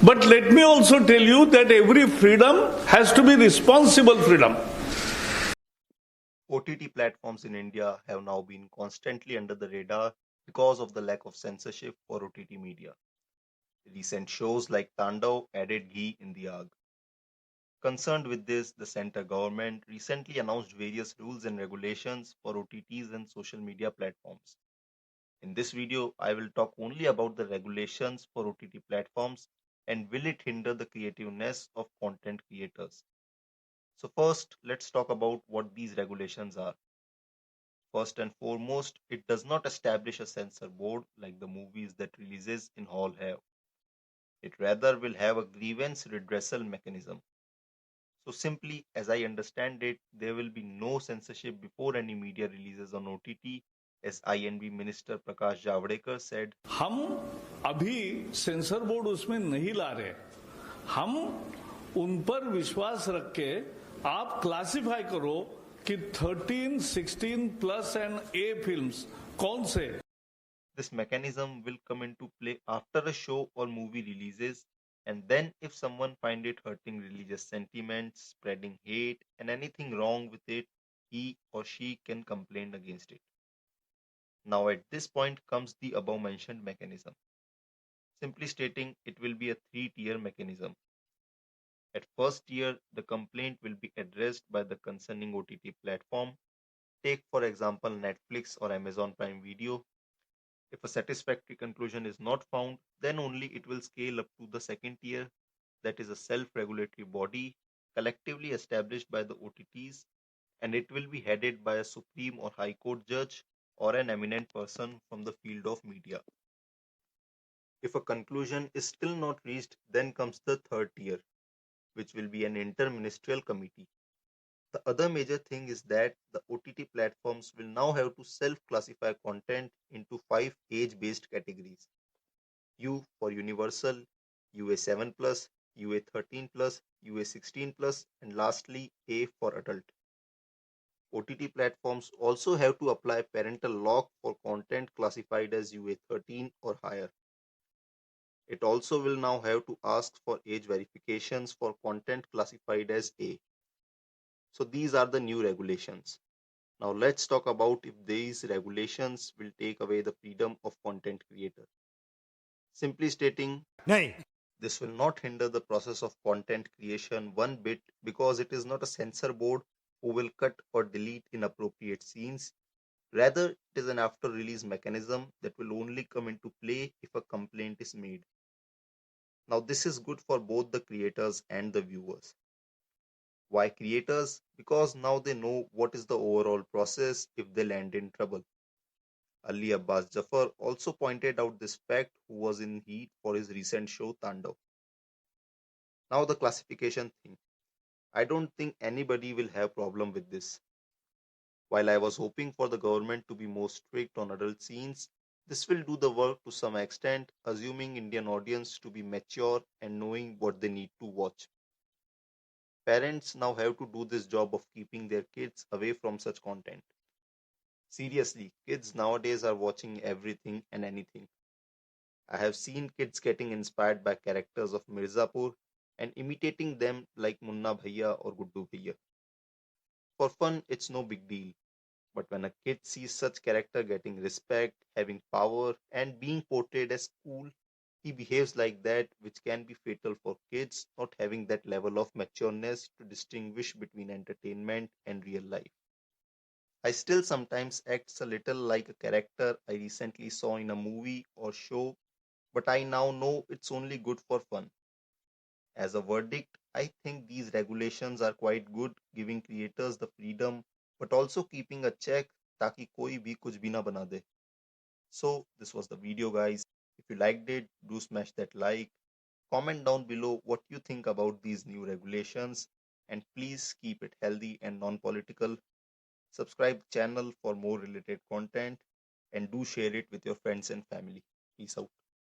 But let me also tell you that every freedom has to be responsible freedom. OTT platforms in India have now been constantly under the radar because of the lack of censorship for OTT media. Recent shows like Tandav added ghee in the agh. Concerned with this, the center government recently announced various rules and regulations for OTTs and social media platforms. In this video, I will talk only about the regulations for OTT platforms and will it hinder the creativeness of content creators. So first, let's talk about what these regulations are. First and foremost, it does not establish a censor board like the movies that releases in hall have. It rather will have a grievance redressal mechanism. So simply, as I understand it, there will be no censorship before any media releases on OTT, as INB Minister Prakash Javadekar said. हम अभी sensor board उसमें नहीं ला रहे, हम उन पर विश्वास रख के आप क्लासिफाई करो कि 13, 16 plus and A films कौन से. This mechanism will come into play after a show or movie releases, and then if someone find it hurting religious sentiments, spreading hate, and anything wrong with it, he or she can complain against it. Now at this point comes the above mentioned mechanism. Simply stating, it will be a 3-tier mechanism. At first tier, the complaint will be addressed by the concerning OTT platform. Take for example Netflix or Amazon Prime Video. If a satisfactory conclusion is not found, then only it will scale up to the second tier, that is a self-regulatory body collectively established by the OTTs, and it will be headed by a Supreme or High Court judge or an eminent person from the field of media. If a conclusion is still not reached, then comes the third tier, which will be an interministerial committee. The other major thing is that the OTT platforms will now have to self-classify content into 5 age-based categories. U for universal, UA 7+, UA 13+, UA 16+, and lastly A for adult. OTT platforms also have to apply parental lock for content classified as UA 13 or higher. It also will now have to ask for age verifications for content classified as A. So these are the new regulations. Now let's talk about if these regulations will take away the freedom of content creator. Simply stating, नहीं. this will not hinder the process of content creation one bit because it is not a censor board who will cut or delete inappropriate scenes. Rather, it is an after release mechanism that will only come into play if a complaint is made. Now this is good for both the creators and the viewers. Why creators? Because now they know what is the overall process if they land in trouble. Ali Abbas Jafar also pointed out this fact, who was in heat for his recent show Tandav. Now the classification thing. I don't think anybody will have problem with this. While I was hoping for the government to be more strict on adult scenes, this will do the work to some extent, assuming Indian audience to be mature and knowing what they need to watch. Parents now have to do this job of keeping their kids away from such content. Seriously, kids nowadays are watching everything and anything. I have seen kids getting inspired by characters of Mirzapur and imitating them like Munna Bhaiya or Guddu Bhaiya. For fun, it's no big deal. But when a kid sees such character getting respect, having power, and being portrayed as cool, he behaves like that, which can be fatal for kids not having that level of matureness to distinguish between entertainment and real life. I still sometimes acts a little like a character I recently saw in a movie or show, but I now know it's only good for fun. As a verdict, I think these regulations are quite good, giving creators the freedom, but also keeping a check ताकि कोई भी कुछ भी ना बना दे. So this was the video, guys. If you liked it, do smash that like. Comment down below what you think about these new regulations, and please keep it healthy and non-political. Subscribe the channel for more related content and do share it with your friends and family. Peace out.